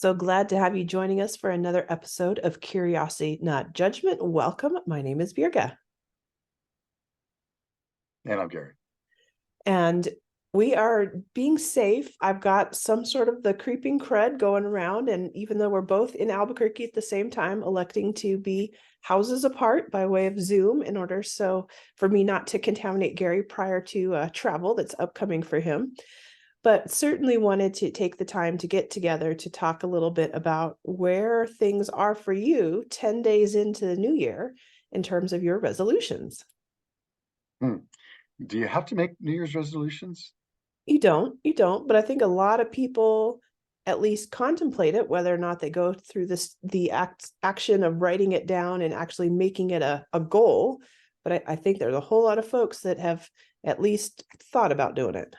So glad to have you joining us for another episode of Curiosity, Not Judgment. Welcome. My name is Birga. And I'm Gary. And we are being safe. I've got some sort of the creeping crud going around. And even though we're both in Albuquerque at the same time, electing to be houses apart by way of Zoom in order for me not to contaminate Gary prior to travel that's upcoming for him. But certainly wanted to take the time to get together to talk a little bit about where things are for you 10 days into the new year in terms of your resolutions. Hmm. Do you have to make New Year's resolutions? You don't, but I think a lot of people at least contemplate it, whether or not they go through the action of writing it down and actually making it a goal. But I think there's a whole lot of folks that have at least thought about doing it.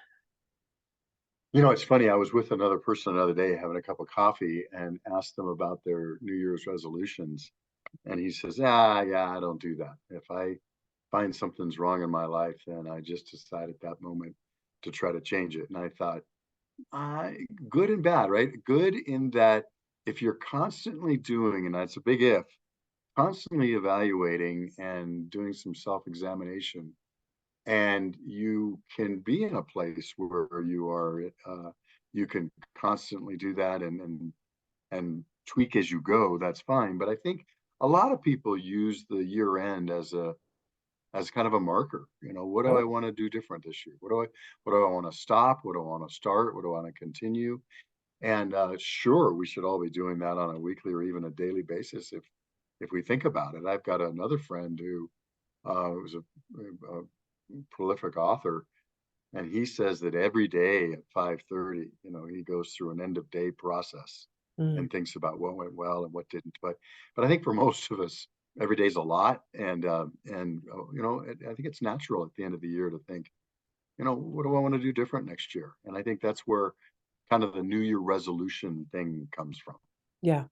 It's funny. I was with another person another day having a cup of coffee and asked them about their New Year's resolutions. And he says, yeah, I don't do that. If I find something's wrong in my life, then I just decide at that moment to try to change it. And I thought, good and bad, right? Good in that if you're constantly doing, and that's a big if, constantly evaluating and doing some self-examination, and you can be in a place where you can constantly do that and tweak as you go. That's fine. But I think a lot of people use the year end as kind of a marker. What do I Oh, want to do different this year? What do I want to stop? What do I want to start? What do I want to continue? And sure, we should all be doing that on a weekly or even a daily basis if we think about it. I've got another friend who was a prolific author, and he says that every day at 5:30, he goes through an end of day process mm, and thinks about what went well and what didn't. But I think for most of us, every day's a lot, and I think it's natural at the end of the year to think, what do I want to do different next year? And I think that's where kind of the New Year resolution thing comes from. yeah.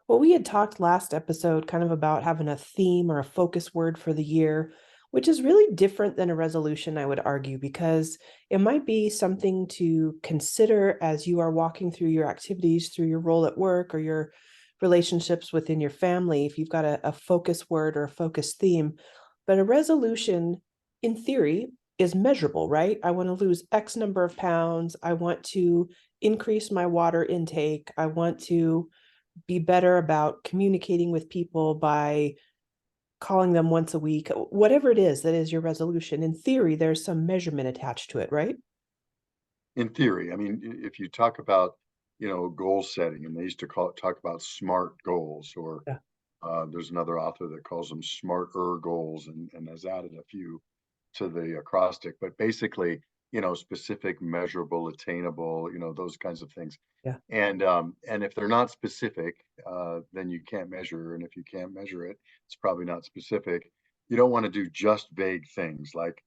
Well, we had talked last episode kind of about having a theme or a focus word for the year, which is really different than a resolution, I would argue, because it might be something to consider as you are walking through your activities, through your role at work or your relationships within your family, if you've got a focus word or a focus theme. But a resolution, in theory, is measurable, right? I want to lose X number of pounds. I want to increase my water intake. I want to be better about communicating with people by calling them once a week, whatever it is that is your resolution. In theory, there's some measurement attached to it, right? In theory, I mean, if you talk about, goal setting, and they used to talk about SMART goals, or Yeah. there's another author that calls them smarter goals, and has added a few to the acrostic, but basically, specific, measurable, attainable, those kinds of things. Yeah. And if they're not specific, then you can't measure. And if you can't measure it, it's probably not specific. You don't want to do just vague things like,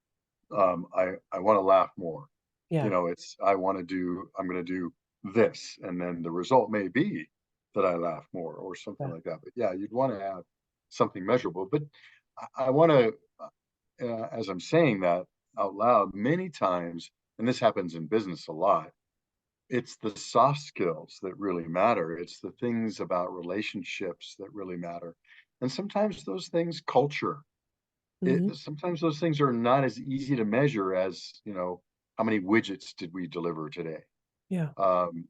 I want to laugh more. Yeah. I'm going to do this. And then the result may be that I laugh more or something Yeah. like that. But yeah, you'd want to have something measurable. But I want to, as I'm saying that out loud, many times, and this happens in business a lot, it's the soft skills that really matter. It's the things about relationships that really matter. And sometimes those things, culture, Mhm. sometimes those things are not as easy to measure as, how many widgets did we deliver today? Yeah.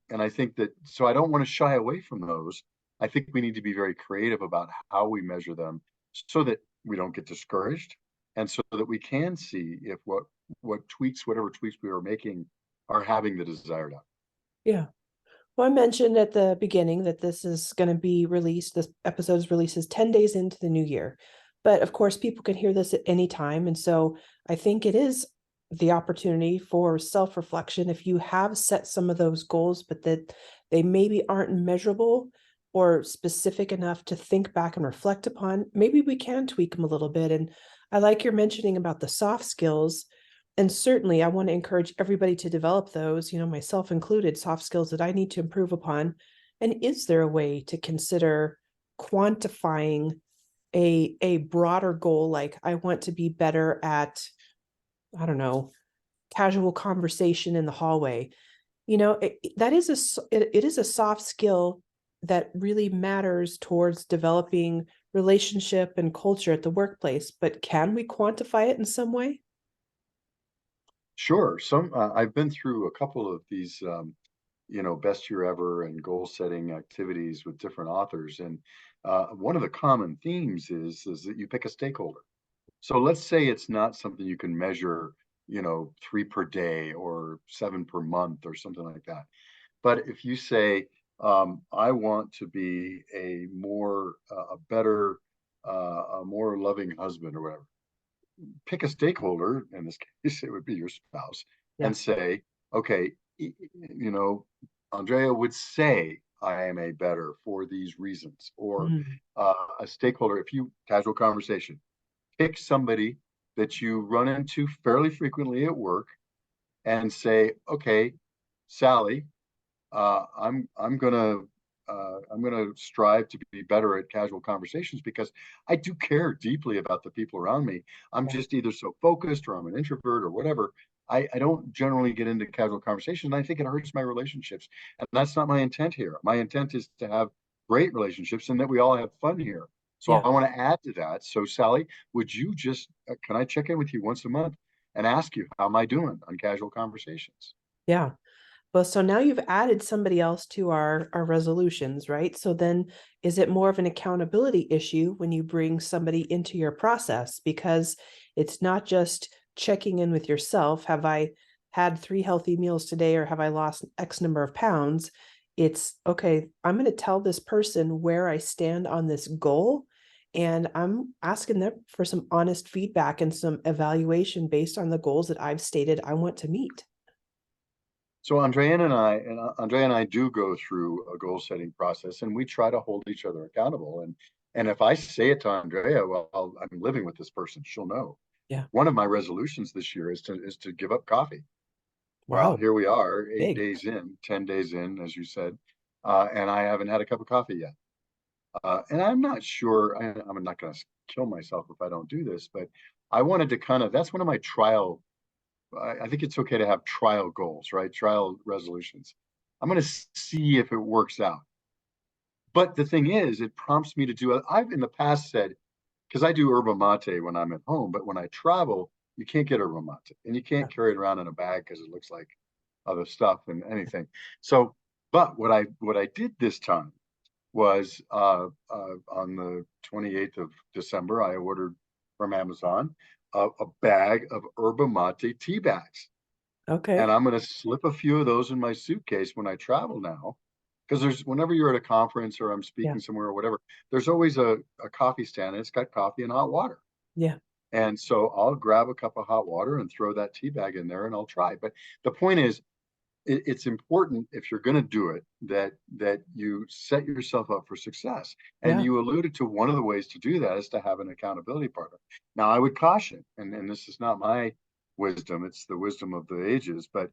And I think that, so I don't want to shy away from those. I think we need to be very creative about how we measure them so that we don't get discouraged, and so that we can see if whatever tweaks we are making are having the desired outcome. Yeah. Well, I mentioned at the beginning that this is going to be released, this episode's releases 10 days into the new year. But of course, people can hear this at any time. And so I think it is the opportunity for self-reflection. If you have set some of those goals, but that they maybe aren't measurable or specific enough to think back and reflect upon, maybe we can tweak them a little bit. And I like your mentioning about the soft skills. And certainly, I want to encourage everybody to develop those, myself included, soft skills that I need to improve upon. And is there a way to consider quantifying a broader goal, like I want to be better at, I don't know, casual conversation in the hallway? That is it is a soft skill that really matters towards developing relationship and culture at the workplace, but can we quantify it in some way? Sure. I've been through a couple of these, best year ever and goal setting activities with different authors. And one of the common themes is that you pick a stakeholder. So let's say it's not something you can measure, 3 per day or 7 per month or something like that. But if you say, I want to be a better, a more loving husband or whatever, pick a stakeholder, in this case, it would be your spouse, Yeah. and say, okay, Andrea would say, I am a better for these reasons. Or Mhm. a stakeholder, if you casual conversation, pick somebody that you run into fairly frequently at work and say, okay, Sally, I'm gonna strive to be better at casual conversations because I do care deeply about the people around me. I'm Yeah. just either so focused or I'm an introvert or whatever. I don't generally get into casual conversations, and I think it hurts my relationships. And that's not my intent here. My intent is to have great relationships and that we all have fun here. So Yeah. I want to add to that. So Sally, would you just can I check in with you once a month and ask you how am I doing on casual conversations? Yeah. Well, so now you've added somebody else to our resolutions, right? So then is it more of an accountability issue when you bring somebody into your process? Because it's not just checking in with yourself. Have I had 3 healthy meals today or have I lost X number of pounds? It's okay, I'm going to tell this person where I stand on this goal. And I'm asking them for some honest feedback and some evaluation based on the goals that I've stated I want to meet. So Andrea and I do go through a goal setting process, and we try to hold each other accountable. And if I say it to Andrea, well, I'm living with this person, she'll know. Yeah. One of my resolutions this year is to give up coffee. Well, Wow. here we are, eight Big. days in, 10 days in, as you said, and I haven't had a cup of coffee yet. And I'm not sure. I'm not going to kill myself if I don't do this, but I wanted to kind of. That's one of my trial. I think it's okay to have trial goals, right? Trial resolutions. I'm going to see if it works out. But the thing is, it prompts me to do. I've in the past said, because I do yerba mate when I'm at home, but when I travel, you can't get yerba mate, and you Yeah. can't carry it around in a bag because it looks like other stuff and anything. So, but what I did this time was on the 28th of December, I ordered from Amazon a bag of yerba mate tea bags. And Okay. I'm going to slip a few of those in my suitcase when I travel now. Because whenever you're at a conference or I'm Yeah. speaking somewhere or whatever, there's always a coffee stand and it's got coffee and hot water. Yeah. And so I'll grab a cup of hot water and throw that tea bag in there and I'll try. But the point is, it's important if you're going to do it that you set yourself up for success. And Yeah. you alluded to one of the ways to do that is to have an accountability partner. Now, I would caution, and this is not my wisdom; it's the wisdom of the ages. But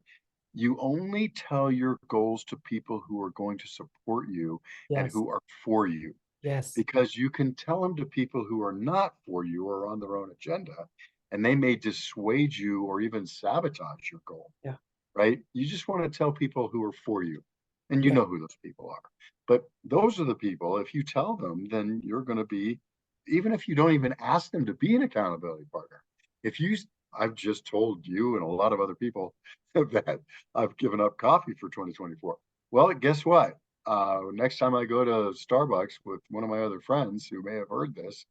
you only tell your goals to people who are going to support you and Yes. who are for you, Yes. because you can tell them to people who are not for you or on their own agenda, and they may dissuade you or even sabotage your goal, Yeah. right? You just want to tell people who are for you, and you Yeah. know who those people are. But those are the people, if you tell them, then you're going to be, even if you don't even ask them to be an accountability partner. If you, I've just told you and a lot of other people that I've given up coffee for 2024. Well, guess what? Next time I go to Starbucks with one of my other friends who may have heard this,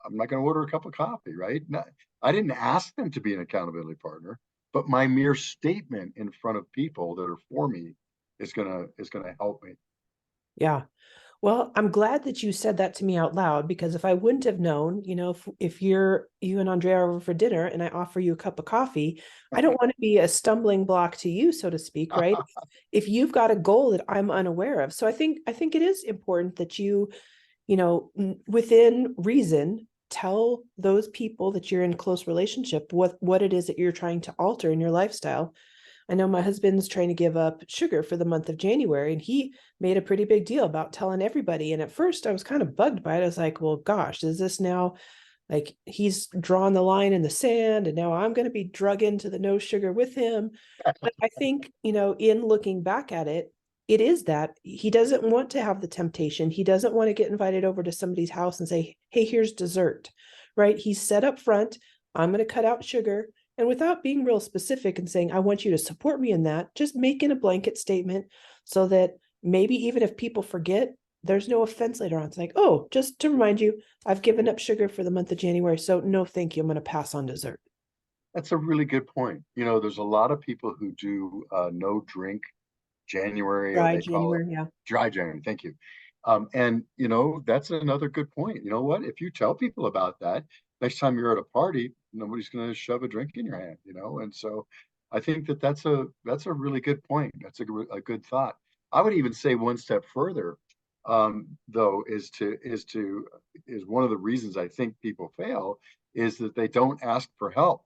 I'm not going to order a cup of coffee, right? I didn't ask them to be an accountability partner, but my mere statement in front of people that are for me is gonna help me. Yeah. Well, I'm glad that you said that to me out loud because if I wouldn't have known, if you and Andrea are over for dinner and I offer you a cup of coffee, I don't want to be a stumbling block to you, so to speak, right? If you've got a goal that I'm unaware of. So I think it is important that within reason, tell those people that you're in close relationship what it is that you're trying to alter in your lifestyle. I know my husband's trying to give up sugar for the month of January, and he made a pretty big deal about telling everybody. And at first, I was kind of bugged by it. I was like, well, gosh, is this now Like he's drawn the line in the sand and now I'm going to be drug into the no sugar with him. But I think, in looking back at it, it is that he doesn't want to have the temptation. He doesn't want to get invited over to somebody's house and say, hey, here's dessert, right? He's set up front. I'm going to cut out sugar. And without being real specific and saying, I want you to support me in that, just making a blanket statement so that maybe even if people forget, there's no offense later on. It's like, oh, just to remind you, I've given up sugar for the month of January. So no, thank you. I'm going to pass on dessert. That's a really good point. There's a lot of people who do no drink January, or Dry they call it January. Yeah. dry January. Thank you. And that's another good point. You know what? If you tell people about that, next time you're at a party, nobody's going to shove a drink in your hand. And so I think that that's a really good point. That's a good thought. I would even say one step further, though, is one of the reasons I think people fail is that they don't ask for help.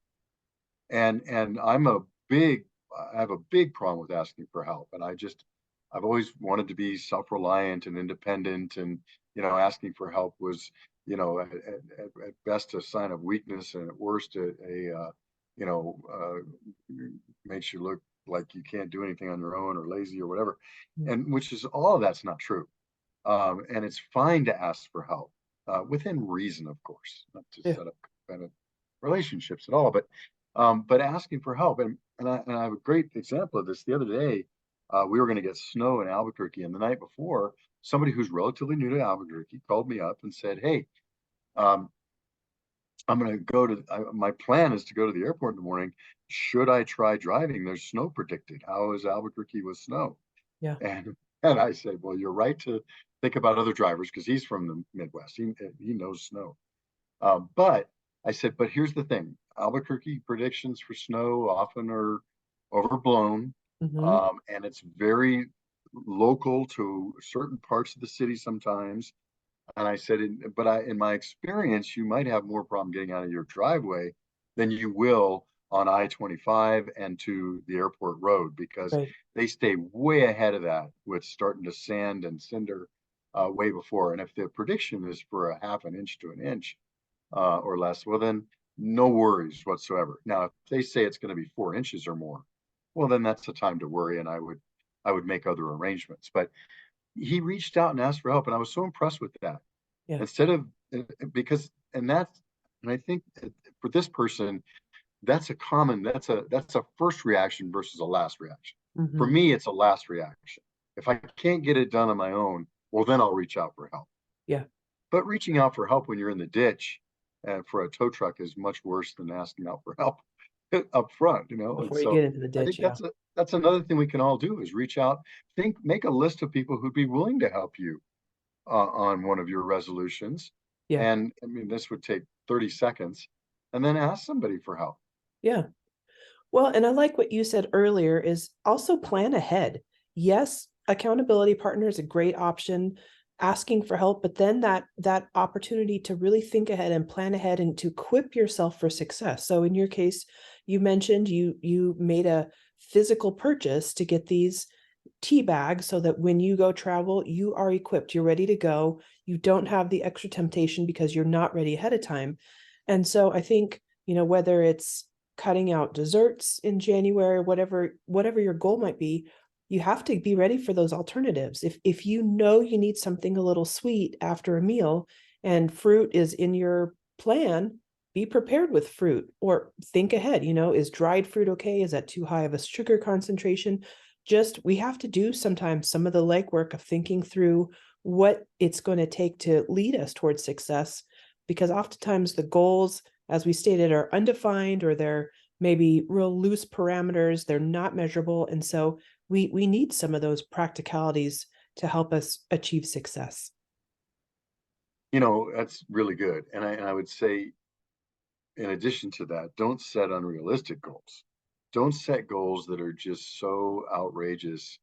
And I have a big problem with asking for help. And I've always wanted to be self-reliant and independent. And, asking for help was, at best a sign of weakness, and at worst you know, makes you look like you can't do anything on your own or lazy or whatever. And which is all of that's not true. And it's fine to ask for help, within reason, of course, not to Yeah. set up kind of relationships at all, but asking for help. And I have a great example of this. The other day, we were going to get snow in Albuquerque, and the night before, somebody who's relatively new to Albuquerque called me up and said, "Hey, um, I'm going to my plan is to go to the airport in the morning. Should I try driving? There's snow predicted. How is Albuquerque with snow?" Yeah. And I said, "Well, you're right to think about other drivers, because he's from the Midwest. He knows snow." But I said, but here's the thing: Albuquerque predictions for snow often are overblown, Mm-hmm. and it's very local to certain parts of the city sometimes. And I said, in my experience, you might have more problem getting out of your driveway than you will on I-25 and to the airport road, because Right. they stay way ahead of that with starting to sand and cinder way before. And if the prediction is for a half an inch to an inch or less, well, then no worries whatsoever. Now, if they say it's going to be 4 inches or more, well, then that's the time to worry, and I would make other arrangements. But he reached out and asked for help, and I was so impressed with that. Yeah. Instead of because and I think for this person, that's a first reaction versus a last reaction. For Mm-hmm. me, it's a last reaction. If I can't get it done on my own, well, then I'll reach out for help. Yeah. But reaching out for help when you're in the ditch for a tow truck is much worse than asking out for help up front. And Before you so get into the I ditch. think Yeah. that's another thing we can all do is reach out, make a list of people who'd be willing to help you on one of your resolutions. Yeah. And I mean, this would take 30 seconds, and then ask somebody for help. Yeah. Well, and I like what you said earlier is also plan ahead. Yes, accountability partner is a great option, asking for help, but then that opportunity to really think ahead and plan ahead and to equip yourself for success. So in your case, you mentioned you made a physical purchase to get these tea bags so that when you go travel, you are equipped, you're ready to go. You don't have the extra temptation because you're not ready ahead of time. And so I think, whether it's cutting out desserts in January, whatever your goal might be, you have to be ready for those alternatives. If you know you need something a little sweet after a meal and fruit is in your plan, be prepared with fruit or think ahead. Is dried fruit okay? Is that too high of a sugar concentration? Just we have to do sometimes some of the legwork of thinking through what it's going to take to lead us towards success, because oftentimes the goals, as we stated, are undefined or they're maybe real loose parameters, they're not measurable, and so we need some of those practicalities to help us achieve success. That's really good. And I would say, in addition to that, don't set unrealistic goals. Don't set goals that are just so outrageous.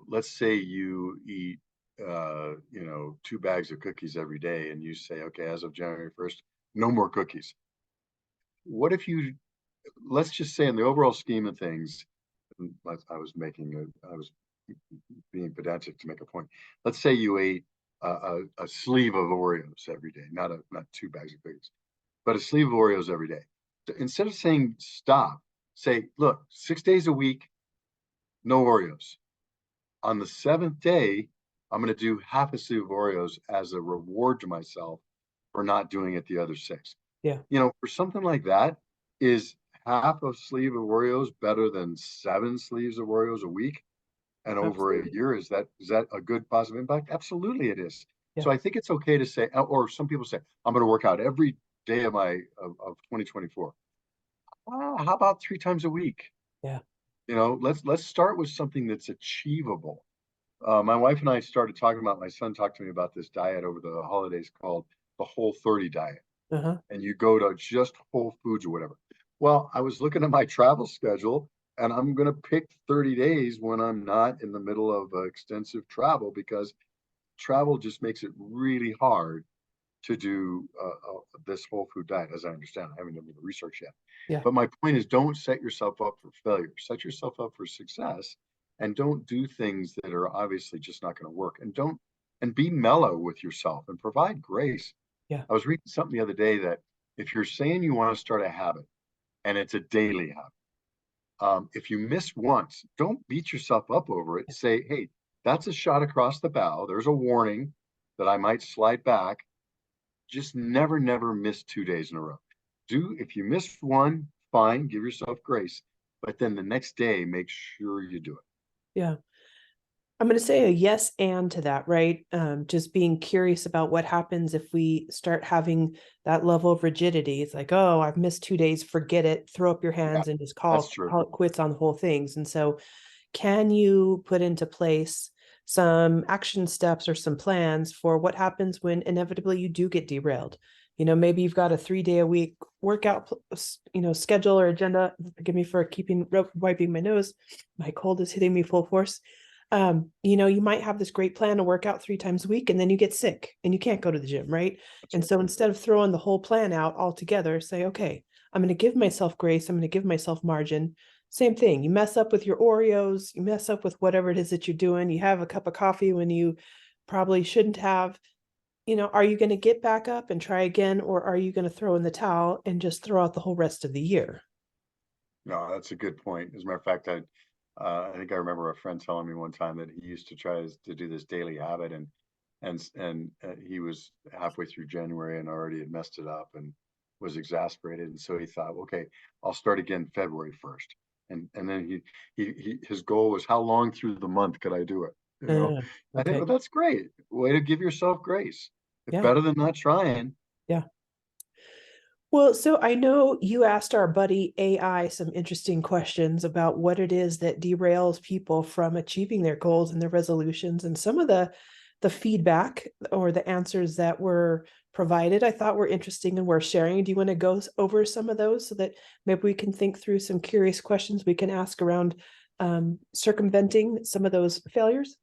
Let's say you eat, 2 bags of cookies every day, and you say, okay, as of January 1st, no more cookies. What if let's just say in the overall scheme of things, I was being pedantic to make a point. Let's say you ate a sleeve of Oreos every day, not 2 bags of cookies, but a sleeve of Oreos every day. So instead of saying stop, say, look, 6 days a week, no Oreos. On the seventh day, I'm going to do half a sleeve of Oreos as a reward to myself for not doing it the other 6. Yeah, For something like that, is half a sleeve of Oreos better than 7 sleeves of Oreos a week and over a absolutely. year? Is that a good positive impact? Absolutely, it is. Yeah, So I think it's okay to say, or some people say, I'm going to work out every day of 2024. How about 3 times a week? yeah. Let's start with something that's achievable. My wife and I started talking about, my son talked to me about this diet over the holidays called the Whole30 diet. Uh-huh. And you go to just Whole Foods or whatever. Well, I was looking at my travel schedule, and I'm going to pick 30 days when I'm not in the middle of extensive travel, because travel just makes it really hard to do this whole food diet, as I understand. I haven't done the research yet. Yeah, But my point is, don't set yourself up for failure. Set yourself up for success, and don't do things that are obviously just not going to work. And be mellow with yourself and provide grace. yeah, I was reading something the other day that if you're saying you want to start a habit and it's a daily habit, if you miss once, don't beat yourself up over it. yeah, Say, hey, that's a shot across the bow. There's a warning that I might slide back. Just never miss 2 days in a row. If you miss one, fine, give yourself grace. But then the next day, make sure you do it. yeah. I'm going to say a yes and to that, right? Just being curious about what happens if we start having that level of rigidity. It's like, oh, I've missed 2 days, forget it, throw up your Yeah, hands and just that's call true. call it quits on the whole things. And so, can you put into place some action steps or some plans for what happens when inevitably you do get derailed? Maybe you've got a 3 day a week workout, schedule or agenda. Forgive me for keeping wiping my nose. My cold is hitting me full force. You might have this great plan to work out 3 times a week and then you get sick and you can't go to the gym, right? That's And right. so instead of throwing the whole plan out altogether, say, okay, I'm going to give myself grace. I'm going to give myself margin. Same thing. You mess up with your Oreos, you mess up with whatever it is that you're doing. You have a cup of coffee when you probably shouldn't have. Are you going to get back up and try again, or are you going to throw in the towel and just throw out the whole rest of the year? No, that's a good point. As a matter of fact, I think I remember a friend telling me one time that he used to try to do this daily habit, and he was halfway through January and already had messed it up and was exasperated. And so he thought, okay, I'll start again February 1st. And then his goal was, how long through the month could I do it? I think, Okay. well, that's great. Way to give yourself grace. It's Yeah. better than not trying. Yeah. Well, so I know you asked our buddy AI some interesting questions about what it is that derails people from achieving their goals and their resolutions, and some of the feedback or the answers that were provided I thought were interesting and worth sharing. Do you want to go over some of those so that maybe we can think through some curious questions we can ask around circumventing some of those failures?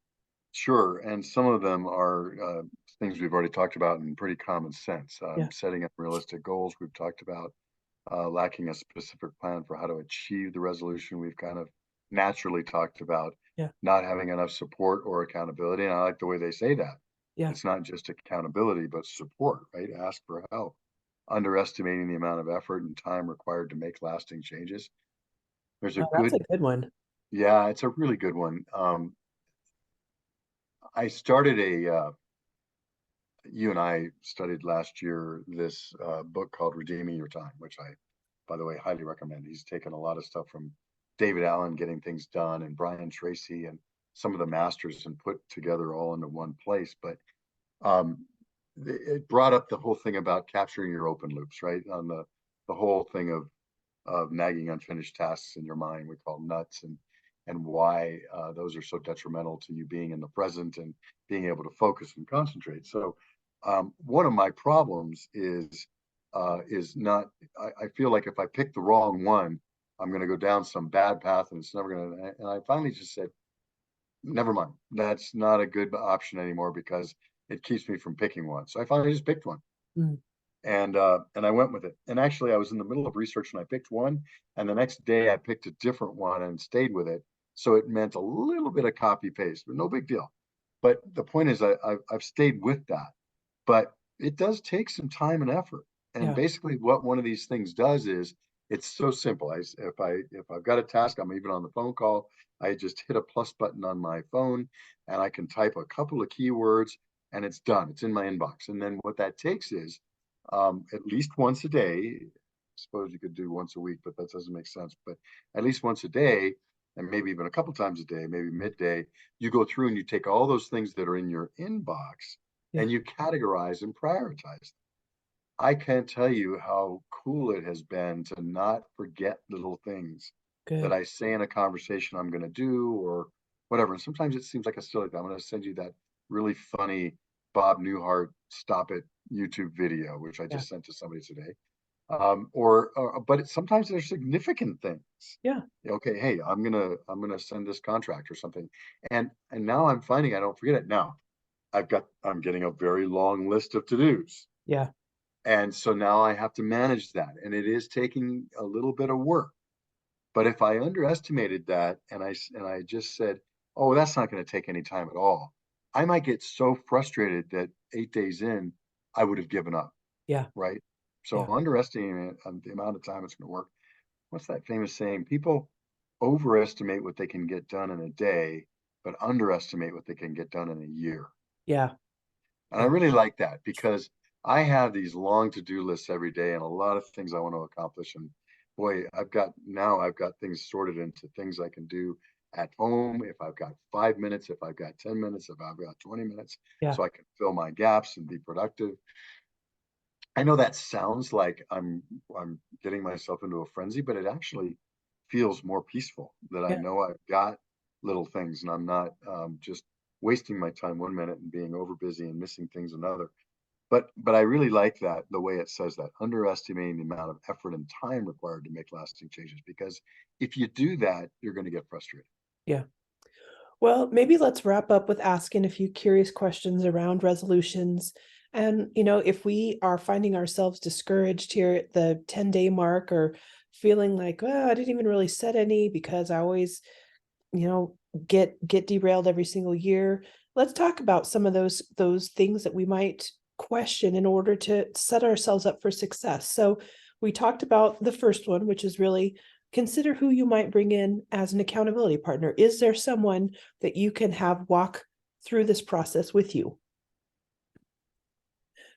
Sure, and some of them are things we've already talked about in pretty common sense. Yeah, Setting up realistic goals, we've talked about. Lacking a specific plan for how to achieve the resolution, we've kind of naturally talked about. yeah, Not having enough support or accountability, and I like the way they say that. yeah. It's not just accountability, but support, right? Ask for help. Underestimating the amount of effort and time required to make lasting changes. There's a Oh, that's a good, good one. yeah, it's a really good one. I started you and I studied last year this book called Redeeming Your Time, which I, by the way, highly recommend. He's taken a lot of stuff from David Allen, Getting Things Done, and Brian Tracy, and some of the masters, and put together all into one place. But um, it brought up the whole thing about capturing your open loops, right? On the whole thing of nagging unfinished tasks in your mind, we call nuts, and why those are so detrimental to you being in the present and being able to focus and concentrate. So one of my problems is not. I feel like if I pick the wrong one, I'm going to go down some bad path, and it's never going to. And I finally just said, never mind. That's not a good option anymore, because it keeps me from picking one. So I finally just picked one, Mm. and I went with it. And actually, I was in the middle of research and I picked one, and the next day I picked a different one and stayed with it. So it meant a little bit of copy paste, but no big deal. But the point is, I've stayed with that, but it does take some time and effort. And Yeah. basically, what one of these things does is it's so simple. If I've got a task, I'm even on the phone call, I just hit a plus button on my phone, and I can type a couple of keywords, and it's done. It's in my inbox. And then what that takes is at least once a day. I suppose you could do once a week, but that doesn't make sense. But at least once a day, and maybe even a couple times a day, maybe midday, you go through and you take all those things that are in your inbox Yeah. and you categorize and prioritize. I can't tell you how cool it has been to not forget little things that Good. I say in a conversation I'm going to do or whatever. And sometimes it seems like a silly thing. I'm going to send you that really funny Bob Newhart Stop It YouTube video, which I Yeah. just sent to somebody today. But sometimes they're significant things. Yeah. Okay, hey, I'm gonna send this contract or something, and now I'm finding I don't forget it. Now I'm getting a very long list of to-dos. Yeah. And so now I have to manage that. And it is taking a little bit of work. But if I underestimated that and I just said, oh, that's not going to take any time at all, I might get so frustrated that 8 days in, I would have given up, Yeah. right? So Yeah. underestimating the amount of time it's going to work. What's that famous saying? People overestimate what they can get done in a day, but underestimate what they can get done in a year. Yeah. And I Yeah. really like that because I have these long to-do lists every day and a lot of things I want to accomplish. And boy, I've got things sorted into things I can do at home if I've got 5 minutes, if I've got 10 minutes, if I've got 20 minutes, Yeah. so I can fill my gaps and be productive. I know that sounds like I'm getting myself into a frenzy, but it actually feels more peaceful that I Yeah. know I've got little things and I'm not just wasting my time 1 minute and being over busy and missing things another. But I really like that the way it says that, underestimating the amount of effort and time required to make lasting changes. Because if you do that, you're going to get frustrated. Yeah. Well, maybe let's wrap up with asking a few curious questions around resolutions. And, if we are finding ourselves discouraged here at the 10-day mark or feeling like, well, I didn't even really set any because I always, you know, get derailed every single year. Let's talk about some of those things that we might question in order to set ourselves up for success. So we talked about the first one, which is really consider who you might bring in as an accountability partner. Is there someone that you can have walk through this process with you?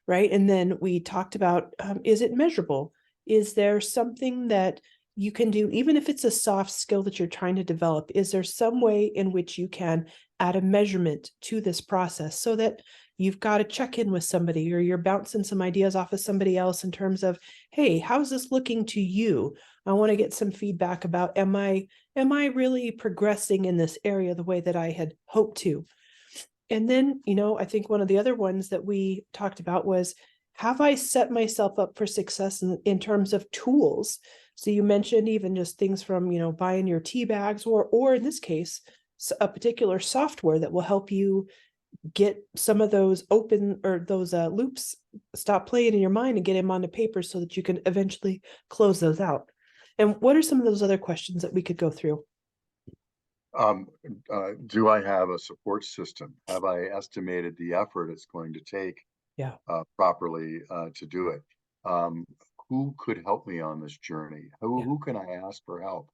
Right. And then we talked about, is it measurable? Is there something that you can do, even if it's a soft skill that you're trying to develop? Is there some way in which you can add a measurement to this process so that you've got to check in with somebody or you're bouncing some ideas off of somebody else in terms of, hey, how's this looking to you? I want to get some feedback about, am I really progressing in this area the way that I had hoped to? And then, I think one of the other ones that we talked about was, have I set myself up for success in terms of tools? So you mentioned even just things from, buying your tea bags or in this case, a particular software that will help you get some of those open or those loops stop playing in your mind and get them onto paper so that you can eventually close those out. And what are some of those other questions that we could go through? Um, do I have a support system? Have I estimated the effort it's going to take Yeah. properly to do it? Um, who could help me on this journey? Yeah. Who can I ask for help?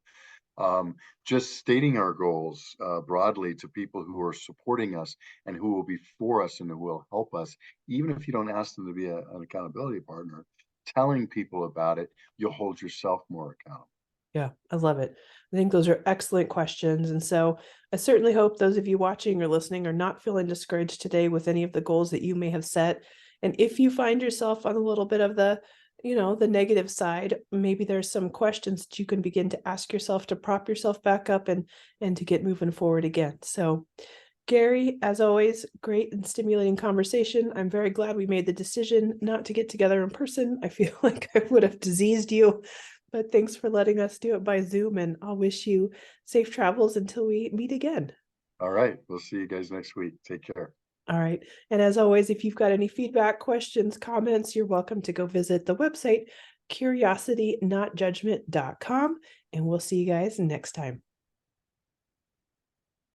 Just stating our goals broadly to people who are supporting us and who will be for us and who will help us, even if you don't ask them to be an accountability partner, telling people about it, you'll hold yourself more accountable. Yeah, I love it. I think those are excellent questions. And so I certainly hope those of you watching or listening are not feeling discouraged today with any of the goals that you may have set. And if you find yourself on a little bit of the negative side, maybe there's some questions that you can begin to ask yourself to prop yourself back up and to get moving forward again. So Gary, as always, great and stimulating conversation. I'm very glad we made the decision not to get together in person. I feel like I would have diseased you, but thanks for letting us do it by Zoom, and I'll wish you safe travels until we meet again. All right. We'll see you guys next week. Take care. All right. And as always, if you've got any feedback, questions, comments, you're welcome to go visit the website, curiositynotjudgment.com, and we'll see you guys next time.